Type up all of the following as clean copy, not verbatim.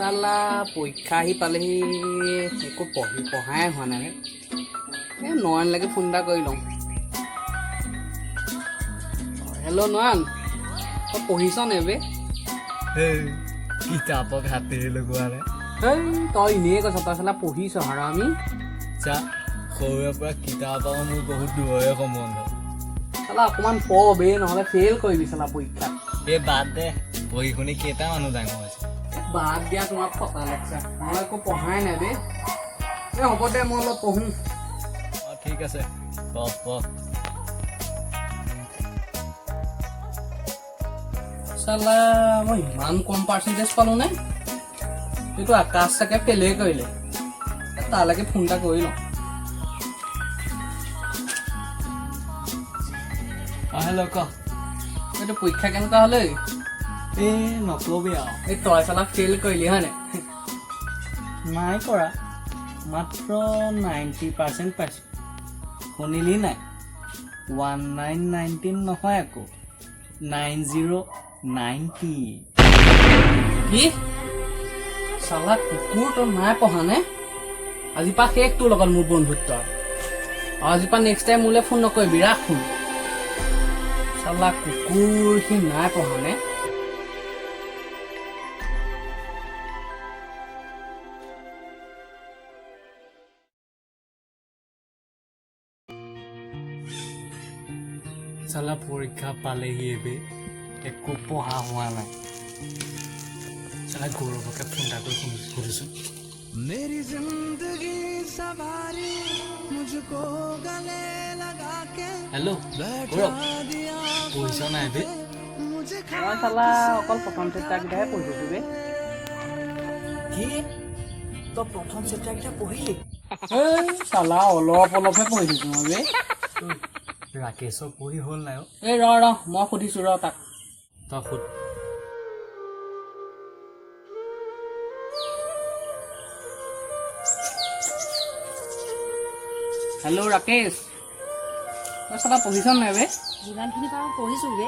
চালা পৰীক্ষা আহি পালেহি একো পঢ়াই হোৱা নাই এই নয়নলৈকে ফোন এটা কৰি লওঁ। হেল্ল' নয়ন, তই পঢ়িছ নে বে? কিতাপক হাতেৰে লগোৱা নাই। এই তই এনেই কৈছ, তই চালা পঢ়িছ আৰু আমি চা সৰুৰে পৰা কিতাপ আৰু মোৰ বহুত দূৰৰে সম্বন্ধ। চালা অকণমান পঢ় বে, নহ'লে ফেইল কৰিবি চালা পৰীক্ষাত। এই বাদ দে, পঢ়ি শুনি কেইটা মানুহ ডাঙৰ হৈছে। বাদ দিয়া তোমাক ফটা লেকচাৰ, মই একো পঢ়াই নাই বে। এই হ'ব দে, মই অলপ পঢ়োঁ। অঁ ঠিক আছে, পঢ়। চালা মই ইমান কম পাৰ্চেণ্টেজ পালোঁ নে? এইটো আকাশ চাগে ফেইলেই কৰিলে, তালৈকে ফোন এটা কৰি লওঁ। হেল্ল' ক। এইটো পৰীক্ষা কেনেকুৱা হ'লে? এই নকবি আৰু, এই তই চালা ফেইল কৰিলি হয় নাই? নাই কৰা, মাত্ৰ 90% পাইছোঁ। শুনিলি নাই? 1919 নহয় আকৌ, 9090। কি চালা কুকুৰ, তই নাই পঢ়া নে? আজিৰ পৰা শেষ তোৰ লগত মোৰ বন্ধুত্ব। আৰু আজিৰ পৰা নেক্সট টাইম মোলৈ ফোন নকৰিবি, ৰাখ ফোন। চালা কুকুৰ, সি নাই পঢ়া নে? চালা পৰীক্ষা পালেহি এবে, একো পঢ়া হোৱা নাই। চালা গৌৰৱকে ফোন এটা কৰি সুধিছোঁ। मेरी जिंदगी सवारी मुझको गले लगा के হেল্ল' গৌৰৱ, পঢ়িছ নাই এবে? मुझे মই চালা অকল প্ৰথম চেপ্টাৰকেইটাহে পঢ়িছোঁ বে। কি তই প্ৰথম চেপ্টাৰকেইটা পঢ়িলি? এই চালা অলপহে পঢ়িছোঁ মই বে। ৰাকেশক পঢ়ি হ'ল নাই? এই মই সুধিছোঁ তাক। তই সুধ। হেল্ল' ৰাকেশ, তই চালা পঢ়িছ নাই বে? যিমানখিনি পাৰোঁ পঢ়িছোঁ বে।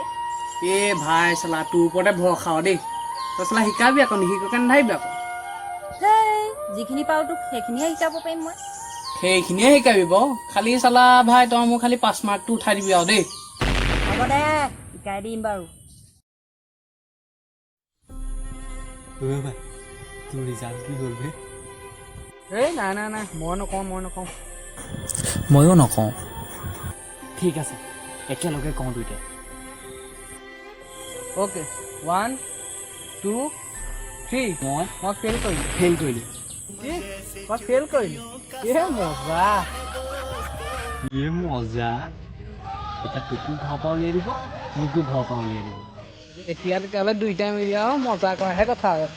এ ভাই চালা তোৰ ওপৰতে ভৰসা দেই। তই চালা শিকাবি আকৌ, নিশিকাকে নাথাকিবি আকৌ। হেই যিখিনি পাৰোঁ তোক সেইখিনিহে শিকাব পাৰিম মই। সেইখিনিয়ে শিকাবি বাৰু, খালি চালা ভাই তই মোক খালি 5 মাৰ্কটো উঠাই দিবি আৰু দেই। হ'ব দে, শিকাই দিম বাৰু। ভাই তোৰ ৰিজাল্ট কি হ'ল বে? এই নাই মই নকওঁ। ময়ো নকওঁ। ঠিক আছে, একেলগে কওঁ দুইটাই। অ'কে 1 2 3। মই ফেইল কৰিলোঁ। ফেইল কৰিলি? মই ফেইল কৰিলোঁ। মজা। মজা। এতিয়া তোকো ঘৰৰ পৰা উলিয়াই দিব, মোকো ঘৰৰ পৰা উলিয়াই দিব। এতিয়া তেতিয়াহ'লে দুইটাই মিলি আৰু মজা কৰাহে কথা আৰু।